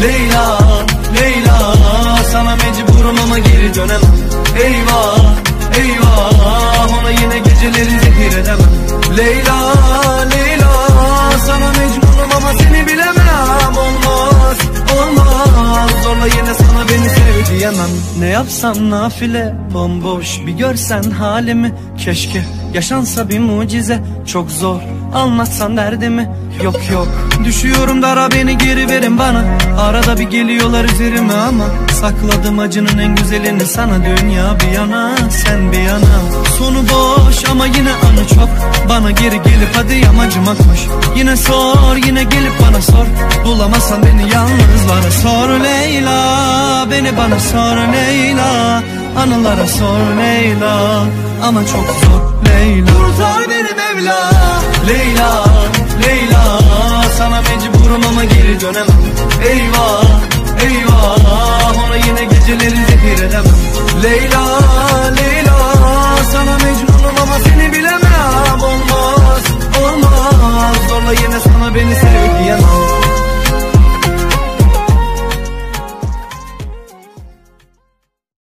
Leyla, Leyla, sana mecburum ama geri dönemem. Eyvah, eyvah, ona yine geceleri zehir edemem. Leyla, Leyla, sana mecburum ama seni bilemem. Olmaz, olmaz, zorla yine sana beni sev diyemem. Ne yapsam nafile, bomboş bir görsen halimi. Keşke yaşansa bir mucize, çok zor anlatsan derdimi. Yok yok, düşüyorum dara, beni geri verin bana. Arada bir geliyorlar üzerime ama sakladım acının en güzelini sana. Dünya bir yana, sen bir yana. Sonu boş ama yine anı çok. Bana geri gelip hadi yamacıma koş. Yine sor, yine gelip bana sor. Bulamazsan beni yalnızlara sor Leyla. Beni bana sor Leyla. Anılara sor Leyla. Ama çok zor Leyla. Kurtar beni Mevla. Leyla, Leyla, sana mecburum ama geri dönemem. Eyvah, eyvah,